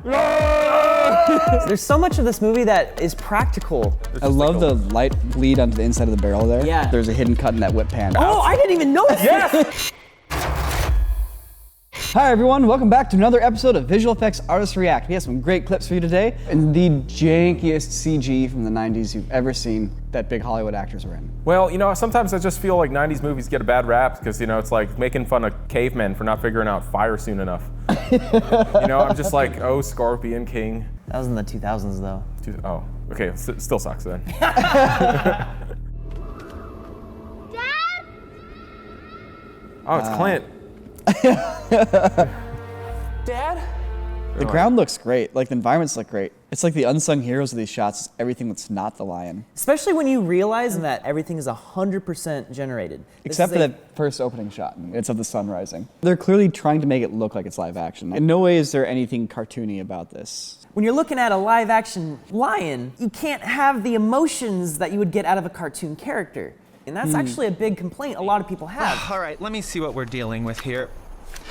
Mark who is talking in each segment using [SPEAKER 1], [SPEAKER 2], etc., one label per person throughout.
[SPEAKER 1] There's so much of this movie that is practical.
[SPEAKER 2] I love the light bleed onto the inside of the barrel there.
[SPEAKER 1] Yeah.
[SPEAKER 2] There's a hidden cut in that whip pan.
[SPEAKER 1] Oh, I didn't even notice
[SPEAKER 3] Yes!
[SPEAKER 2] Hi everyone, welcome back to another episode of Visual Effects Artists React. We have some great clips for you today, and the jankiest CG from the 90s you've ever seen that big Hollywood actors were in.
[SPEAKER 3] Well, you know, sometimes I just feel like 90s movies get a bad rap because, you know, it's like making fun of cavemen for not figuring out fire soon enough. You know, I'm just like, oh, Scorpion King.
[SPEAKER 1] That was in the 2000s though.
[SPEAKER 3] Oh, okay, still sucks then.
[SPEAKER 4] Dad?
[SPEAKER 3] Oh, it's Clint.
[SPEAKER 1] Dad?
[SPEAKER 2] The ground looks great, like the environments look great. It's like the unsung heroes of these shots is everything that's not the lion.
[SPEAKER 1] Especially when you realize that everything is 100% generated.
[SPEAKER 2] Except for that first opening shot, it's of the sun rising. They're clearly trying to make it look like it's live action. In no way is there anything cartoony about this.
[SPEAKER 1] When you're looking at a live action lion, you can't have the emotions that you would get out of a cartoon character. And that's actually a big complaint a lot of people have.
[SPEAKER 5] All right, let me see what we're dealing with here.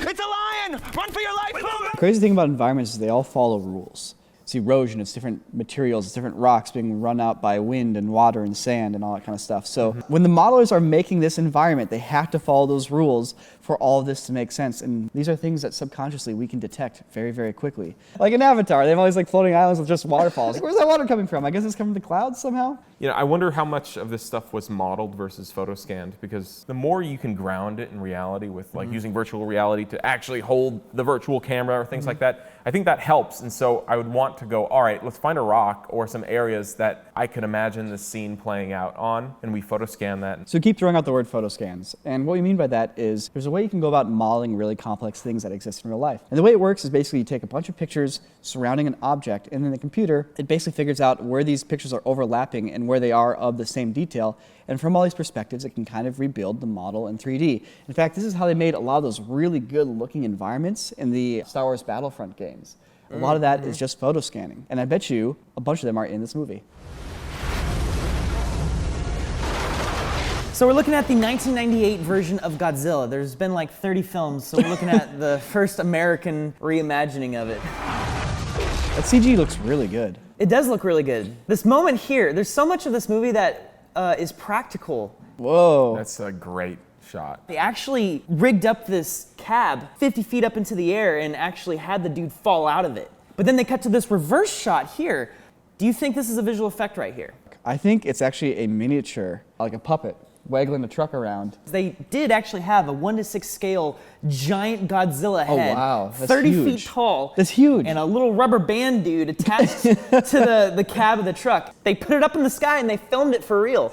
[SPEAKER 5] It's a lion! Run for your life!
[SPEAKER 2] The crazy thing about environments is they all follow rules. It's erosion, it's different materials, it's different rocks being run out by wind and water and sand and all that kind of stuff. So when the modelers are making this environment, they have to follow those rules for all of this to make sense. And these are things that subconsciously we can detect very, very quickly. Like in Avatar, they have all these like floating islands with just waterfalls. Where's that water coming from? I guess it's coming from the clouds somehow?
[SPEAKER 3] You know, I wonder how much of this stuff was modeled versus photo scanned, because the more you can ground it in reality with like using virtual reality to actually hold the virtual camera or things like that, I think that helps. And so I would want to go, all right, let's find a rock or some areas that I could imagine this scene playing out on, and we photo scan that.
[SPEAKER 2] So keep throwing out the word photo scans. And what we mean by that is there's a way you can go about modeling really complex things that exist in real life. And the way it works is basically you take a bunch of pictures surrounding an object, and then the computer, it basically figures out where these pictures are overlapping and where they are of the same detail. And from all these perspectives, it can kind of rebuild the model in 3D. In fact, this is how they made a lot of those really good looking environments in the Star Wars Battlefront games. A lot of that is just photo scanning. And I bet you a bunch of them are in this movie.
[SPEAKER 1] So we're looking at the 1998 version of Godzilla. There's been like 30 films, so we're looking at the first American reimagining of it.
[SPEAKER 2] That CG looks really good.
[SPEAKER 1] It does look really good. This moment here, there's so much of this movie that is practical.
[SPEAKER 2] Whoa.
[SPEAKER 3] That's a great shot.
[SPEAKER 1] They actually rigged up this cab 50 feet up into the air and actually had the dude fall out of it. But then they cut to this reverse shot here. Do you think this is a visual effect right here?
[SPEAKER 2] I think it's actually a miniature, like a puppet, waggling the truck around.
[SPEAKER 1] They did actually have a 1:6 scale giant Godzilla head.
[SPEAKER 2] Oh wow, that's
[SPEAKER 1] 30
[SPEAKER 2] huge.
[SPEAKER 1] feet tall.
[SPEAKER 2] That's huge.
[SPEAKER 1] And a little rubber band dude attached to the cab of the truck. They put it up in the sky and they filmed it for real.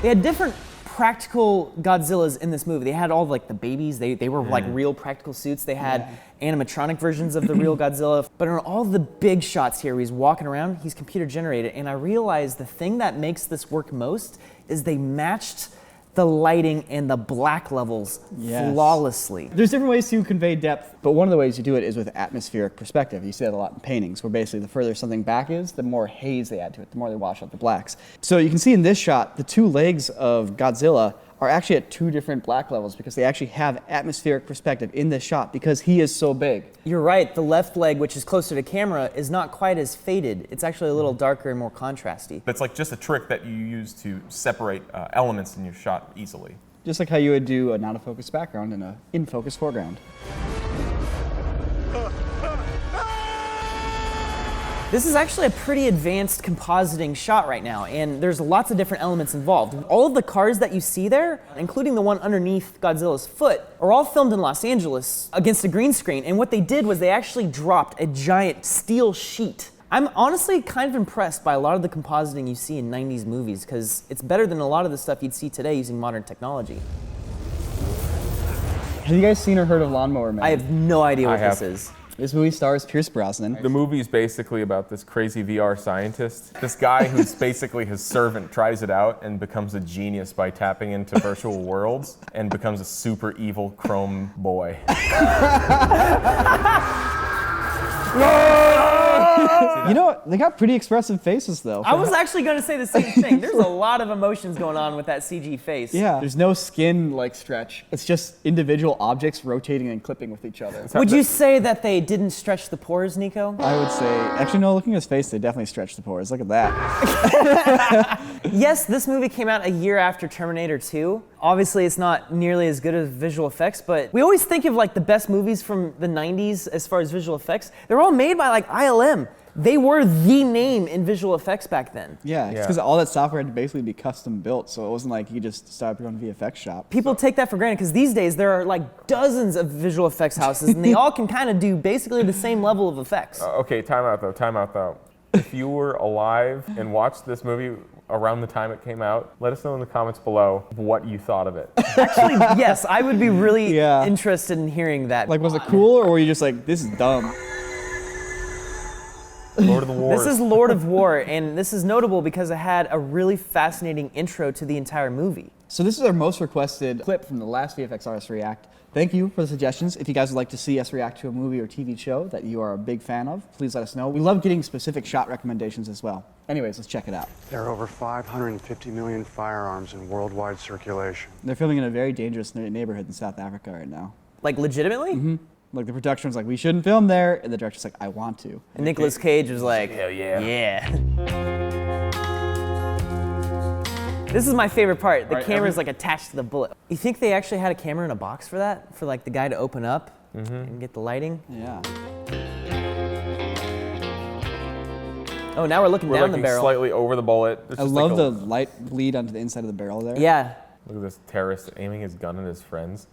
[SPEAKER 1] They had different practical Godzillas in this movie. They had all like the babies, they were like real practical suits. They had animatronic versions of the real Godzilla. But in all the big shots here where he's walking around, he's computer generated. And I realized the thing that makes this work most is they matched the lighting and the black levels flawlessly.
[SPEAKER 2] There's different ways to convey depth, but one of the ways you do it is with atmospheric perspective. You see that a lot in paintings, where basically the further something back is, the more haze they add to it, the more they wash out the blacks. So you can see in this shot, the two legs of Godzilla are actually at two different black levels because they actually have atmospheric perspective in this shot because he is so big.
[SPEAKER 1] You're right, the left leg, which is closer to camera, is not quite as faded. It's actually a little darker and more contrasty.
[SPEAKER 3] It's like just a trick that you use to separate elements in your shot easily.
[SPEAKER 2] Just like how you would do an out-of-focus background and an in-focus foreground.
[SPEAKER 1] This is actually a pretty advanced compositing shot right now, and there's lots of different elements involved. All of the cars that you see there, including the one underneath Godzilla's foot, are all filmed in Los Angeles against a green screen, and what they did was they actually dropped a giant steel sheet. I'm honestly kind of impressed by a lot of the compositing you see in 90s movies, because it's better than a lot of the stuff you'd see today using modern technology.
[SPEAKER 2] Have you guys seen or heard of Lawnmower Man?
[SPEAKER 1] I have no idea what
[SPEAKER 3] I
[SPEAKER 1] this
[SPEAKER 3] have.
[SPEAKER 1] is.
[SPEAKER 2] This movie stars Pierce Brosnan.
[SPEAKER 3] The movie is basically about this crazy VR scientist. This guy who's basically his servant tries it out and becomes a genius by tapping into virtual worlds and becomes a super evil chrome boy.
[SPEAKER 2] You know, They got pretty expressive faces, though.
[SPEAKER 1] I was actually going to say the same thing. There's a lot of emotions going on with that CG face.
[SPEAKER 2] Yeah. There's no skin like stretch. It's just individual objects rotating and clipping with each other.
[SPEAKER 1] Would you say that they didn't stretch the pores, Niko?
[SPEAKER 2] I would say, actually, no, looking at his face, they definitely stretched the pores. Look at that.
[SPEAKER 1] Yes, this movie came out a year after Terminator 2. Obviously, it's not nearly as good as visual effects, but we always think of like the best movies from the 90s as far as visual effects. They're all made by like ILM. They were the name in visual effects back then.
[SPEAKER 2] Yeah, it's because all that software had to basically be custom built, so it wasn't like you just start up your own VFX shop.
[SPEAKER 1] People take that for granted because these days there are like dozens of visual effects houses and they all can kind of do basically the same level of effects.
[SPEAKER 3] Okay, time out though. If you were alive and watched this movie around the time it came out, let us know in the comments below what you thought of it.
[SPEAKER 1] Actually, yes, I would be really interested in hearing that.
[SPEAKER 2] Like, was it cool, or were you just like, this is dumb?
[SPEAKER 3] Lord of the War.
[SPEAKER 1] This is Lord of War, and this is notable because it had a really fascinating intro to the entire movie.
[SPEAKER 2] So this is our most requested clip from the last VFX Artists React. Thank you for the suggestions. If you guys would like to see us react to a movie or TV show that you are a big fan of, please let us know. We love getting specific shot recommendations as well. Anyways, let's check it out.
[SPEAKER 4] There are over 550 million firearms in worldwide circulation.
[SPEAKER 2] They're filming in a very dangerous neighborhood in South Africa right now.
[SPEAKER 1] Like, legitimately?
[SPEAKER 2] Mm-hmm. Like, the production was like, we shouldn't film there, and the director's like, I want to.
[SPEAKER 1] And Nicolas Cage was like, hell yeah. Yeah. This is my favorite part. The camera's like attached to the bullet. You think they actually had a camera in a box for that? For like the guy to open up and get the lighting?
[SPEAKER 2] Yeah.
[SPEAKER 1] Oh, now we're looking down the barrel.
[SPEAKER 3] Slightly over the bullet.
[SPEAKER 2] I love the light bleed onto the inside of the barrel there.
[SPEAKER 1] Yeah.
[SPEAKER 3] Look at this terrorist aiming his gun at his friends.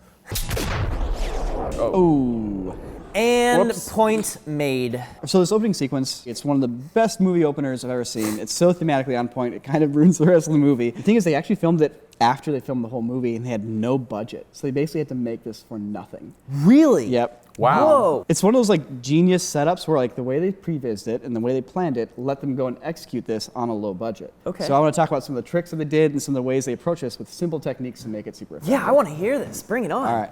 [SPEAKER 2] Ooh.
[SPEAKER 1] And
[SPEAKER 3] Whoops.
[SPEAKER 1] point made.
[SPEAKER 2] So this opening sequence, it's one of the best movie openers I've ever seen. It's so thematically on point, it kind of ruins the rest of the movie. The thing is, they actually filmed it after they filmed the whole movie, and they had no budget. So they basically had to make this for nothing.
[SPEAKER 1] Really?
[SPEAKER 2] Yep.
[SPEAKER 3] Wow.
[SPEAKER 1] Whoa.
[SPEAKER 2] It's one of those like genius setups where like the way they prevised it and the way they planned it let them go and execute this on a low budget.
[SPEAKER 1] Okay.
[SPEAKER 2] So I want to talk about some of the tricks that they did and some of the ways they approach this with simple techniques to make it super effective.
[SPEAKER 1] Yeah, I want to hear this. Bring it on.
[SPEAKER 2] All right.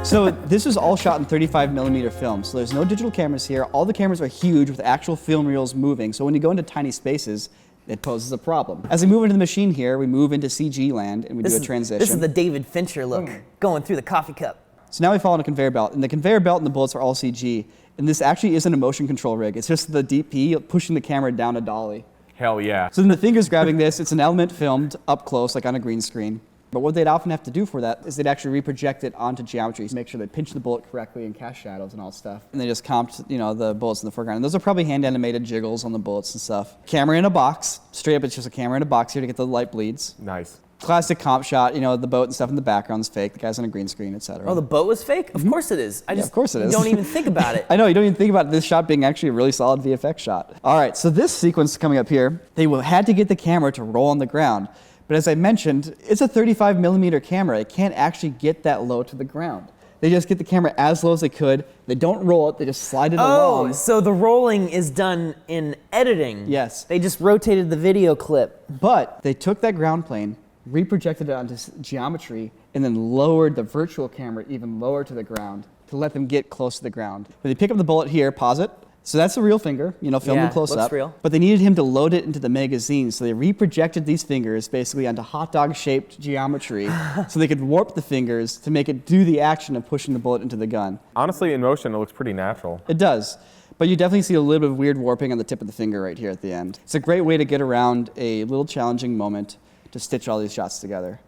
[SPEAKER 2] So this is all shot in 35mm film. So there's no digital cameras here. All the cameras are huge with actual film reels moving. So when you go into tiny spaces, it poses a problem. As we move into the machine here, we move into CG land and we do a transition.
[SPEAKER 1] This is the David Fincher look, going through the coffee cup.
[SPEAKER 2] So now we fall on a conveyor belt, and the conveyor belt and the bullets are all CG. And this actually isn't a motion control rig. It's just the DP pushing the camera down a dolly.
[SPEAKER 3] Hell yeah.
[SPEAKER 2] So then the finger's grabbing this. It's an element filmed up close, like on a green screen. But what they'd often have to do for that is they'd actually reproject it onto geometry to make sure they pinch the bullet correctly and cast shadows and all stuff. And they just comped, the bullets in the foreground. And those are probably hand-animated jiggles on the bullets and stuff. Camera in a box. Straight up, it's just a camera in a box here to get the light bleeds.
[SPEAKER 3] Nice.
[SPEAKER 2] Classic comp shot, the boat and stuff in the background's fake. The guy's on a green screen, etc.
[SPEAKER 1] Oh, the boat was fake? Of course it is.
[SPEAKER 2] Of course it is.
[SPEAKER 1] Don't even think about it.
[SPEAKER 2] I know, you don't even think about this shot being actually a really solid VFX shot. All right, so this sequence coming up here, they had to get the camera to roll on the ground. But as I mentioned, it's a 35mm camera. It can't actually get that low to the ground. They just get the camera as low as they could. They don't roll it, they just slide it along.
[SPEAKER 1] Oh, so the rolling is done in editing.
[SPEAKER 2] Yes.
[SPEAKER 1] They just rotated the video clip.
[SPEAKER 2] But they took that ground plane, reprojected it onto geometry, and then lowered the virtual camera even lower to the ground to let them get close to the ground. But they pick up the bullet here, pause it. So that's a real finger, filmed close
[SPEAKER 1] looks
[SPEAKER 2] up.
[SPEAKER 1] real.
[SPEAKER 2] But they needed him to load it into the magazine, so they reprojected these fingers basically onto hot dog shaped geometry so they could warp the fingers to make it do the action of pushing the bullet into the gun.
[SPEAKER 3] Honestly, in motion, it looks pretty natural.
[SPEAKER 2] It does. But you definitely see a little bit of weird warping on the tip of the finger right here at the end. It's a great way to get around a little challenging moment to stitch all these shots together.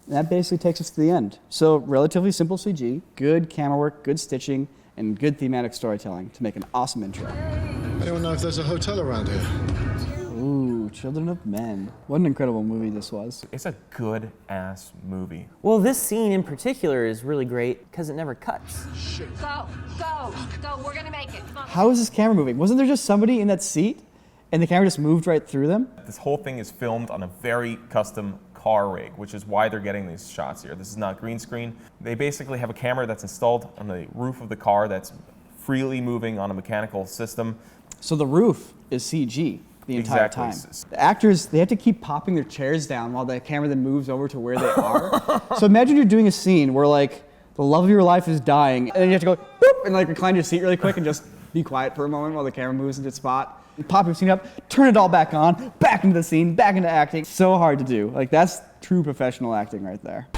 [SPEAKER 2] And that basically takes us to the end. So relatively simple CG, good camera work, good stitching, and good thematic storytelling to make an awesome intro.
[SPEAKER 6] Anyone know if there's a hotel around here?
[SPEAKER 2] Ooh, Children of Men. What an incredible movie this was.
[SPEAKER 3] It's a good-ass movie.
[SPEAKER 1] Well, this scene in particular is really great because it never cuts.
[SPEAKER 7] Go, we're gonna make it. Come on.
[SPEAKER 2] How is this camera moving? Wasn't there just somebody in that seat and the camera just moved right through them?
[SPEAKER 3] This whole thing is filmed on a very custom car rig, which is why they're getting these shots here. This is not green screen. They basically have a camera that's installed on the roof of the car that's freely moving on a mechanical system.
[SPEAKER 2] So the roof is CG the entire
[SPEAKER 3] Exactly.
[SPEAKER 2] time. The actors, they have to keep popping their chairs down while the camera then moves over to where they are. So imagine you're doing a scene where like the love of your life is dying and then you have to go boop and like recline your seat really quick and just be quiet for a moment while the camera moves into spot. Pop your scene up, turn it all back on, back into the scene, back into acting. So hard to do. Like, that's true professional acting right there.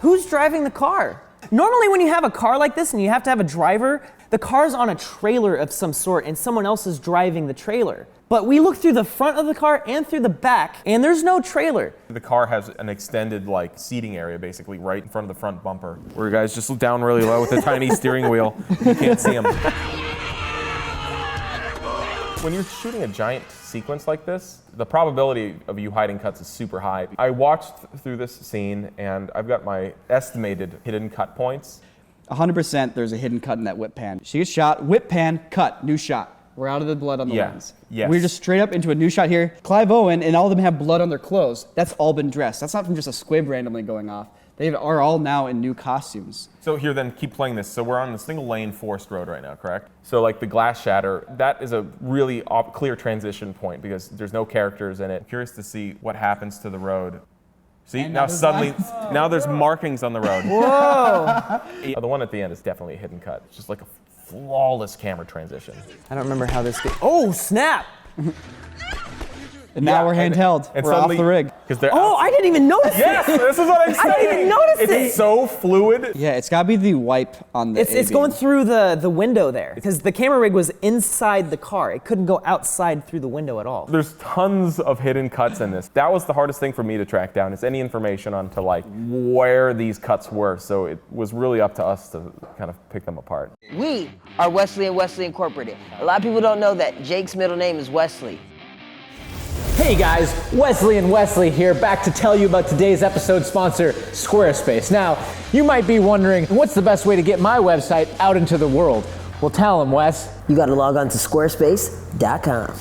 [SPEAKER 1] Who's driving the car? Normally when you have a car like this and you have to have a driver, the car's on a trailer of some sort and someone else is driving the trailer. But we look through the front of the car and through the back, and there's no trailer.
[SPEAKER 3] The car has an extended like seating area basically right in front of the front bumper, where you guys just look down really low with a tiny steering wheel. You can't see them. When you're shooting a giant sequence like this, the probability of you hiding cuts is super high. I watched through this scene and I've got my estimated hidden cut points.
[SPEAKER 2] 100% there's a hidden cut in that whip pan. She gets shot, whip pan, cut, new shot. We're out of the blood on the lens.
[SPEAKER 3] Yes.
[SPEAKER 2] We're just straight up into a new shot here. Clive Owen and all of them have blood on their clothes. That's all been dressed. That's not from just a squib randomly going off. They are all now in new costumes.
[SPEAKER 3] So here then, keep playing this. So we're on the single lane forest road right now, correct? So like the glass shatter, that is a really clear transition point because there's no characters in it. I'm curious to see what happens to the road. See, now suddenly, now there's markings on the road.
[SPEAKER 1] Whoa!
[SPEAKER 3] The one at the end is definitely a hidden cut. It's just like a flawless camera transition.
[SPEAKER 1] I don't remember how this goes. Oh, snap!
[SPEAKER 2] And now we're handheld.
[SPEAKER 3] And
[SPEAKER 2] we're off the rig.
[SPEAKER 1] Oh, I didn't even notice
[SPEAKER 3] Yes,
[SPEAKER 1] it!
[SPEAKER 3] this is what I'm saying.
[SPEAKER 1] I didn't even notice it!
[SPEAKER 3] It's so fluid.
[SPEAKER 2] Yeah, it's gotta be the wipe on the
[SPEAKER 1] It's going through the window there, because the camera rig was inside the car. It couldn't go outside through the window at all.
[SPEAKER 3] There's tons of hidden cuts in this. That was the hardest thing for me to track down, is any information on to like where these cuts were. So it was really up to us to kind of pick them apart.
[SPEAKER 8] We are Wesley and Wesley Incorporated. A lot of people don't know that Jake's middle name is Wesley.
[SPEAKER 9] Hey guys, Wesley and Wesley here, back to tell you about today's episode sponsor, Squarespace. Now, you might be wondering, what's the best way to get my website out into the world? Well, tell them, Wes.
[SPEAKER 8] You gotta log on to squarespace.com.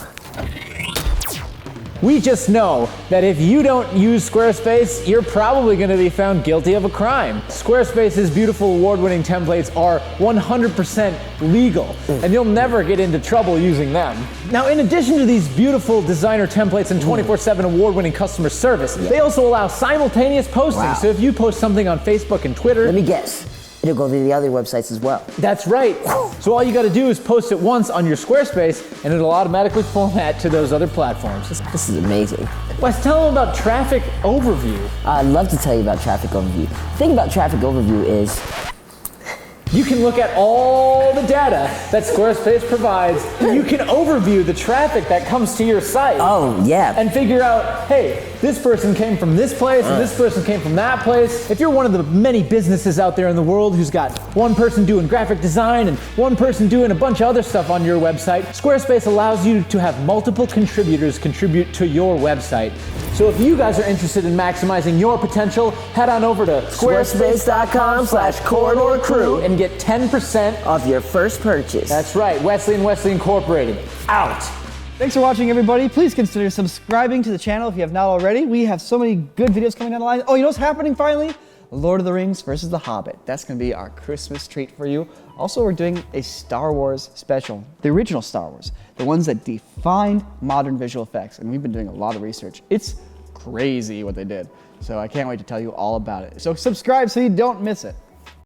[SPEAKER 9] We just know that if you don't use Squarespace, you're probably going to be found guilty of a crime. Squarespace's beautiful award-winning templates are 100% legal, and you'll never get into trouble using them. Now, in addition to these beautiful designer templates and 24/7 award-winning customer service, they also allow simultaneous posting.
[SPEAKER 8] Wow.
[SPEAKER 9] So if you post something on Facebook and Twitter,
[SPEAKER 8] Let me guess. It'll go to the other websites as well.
[SPEAKER 9] that's right. So all you got to do is post it once on your Squarespace, and it'll automatically format to those other platforms.
[SPEAKER 8] This is amazing.
[SPEAKER 9] Wes, tell them about Traffic Overview.
[SPEAKER 8] I'd love to tell you about Traffic Overview. The thing about Traffic Overview is
[SPEAKER 9] You can look at all the data that Squarespace provides. You can overview the traffic that comes to your site.
[SPEAKER 8] Oh, yeah.
[SPEAKER 9] And figure out, hey, this person came from this place and this person came from that place. If you're one of the many businesses out there in the world who's got one person doing graphic design and one person doing a bunch of other stuff on your website, Squarespace allows you to have multiple contributors contribute to your website. So if you guys are interested in maximizing your potential, head on over to
[SPEAKER 8] squarespace.com/corridorcrew
[SPEAKER 9] and get 10%
[SPEAKER 8] off your first purchase.
[SPEAKER 9] That's right, Wesley and Wesley Incorporated. Out.
[SPEAKER 2] Thanks for watching, everybody. Please consider subscribing to the channel if you have not already. We have so many good videos coming down the line. Oh, you know what's happening finally? Lord of the Rings versus The Hobbit. That's gonna be our Christmas treat for you. Also, we're doing a Star Wars special, the original Star Wars, the ones that defined modern visual effects. And we've been doing a lot of research. It's crazy what they did. So I can't wait to tell you all about it. So subscribe so you don't miss it.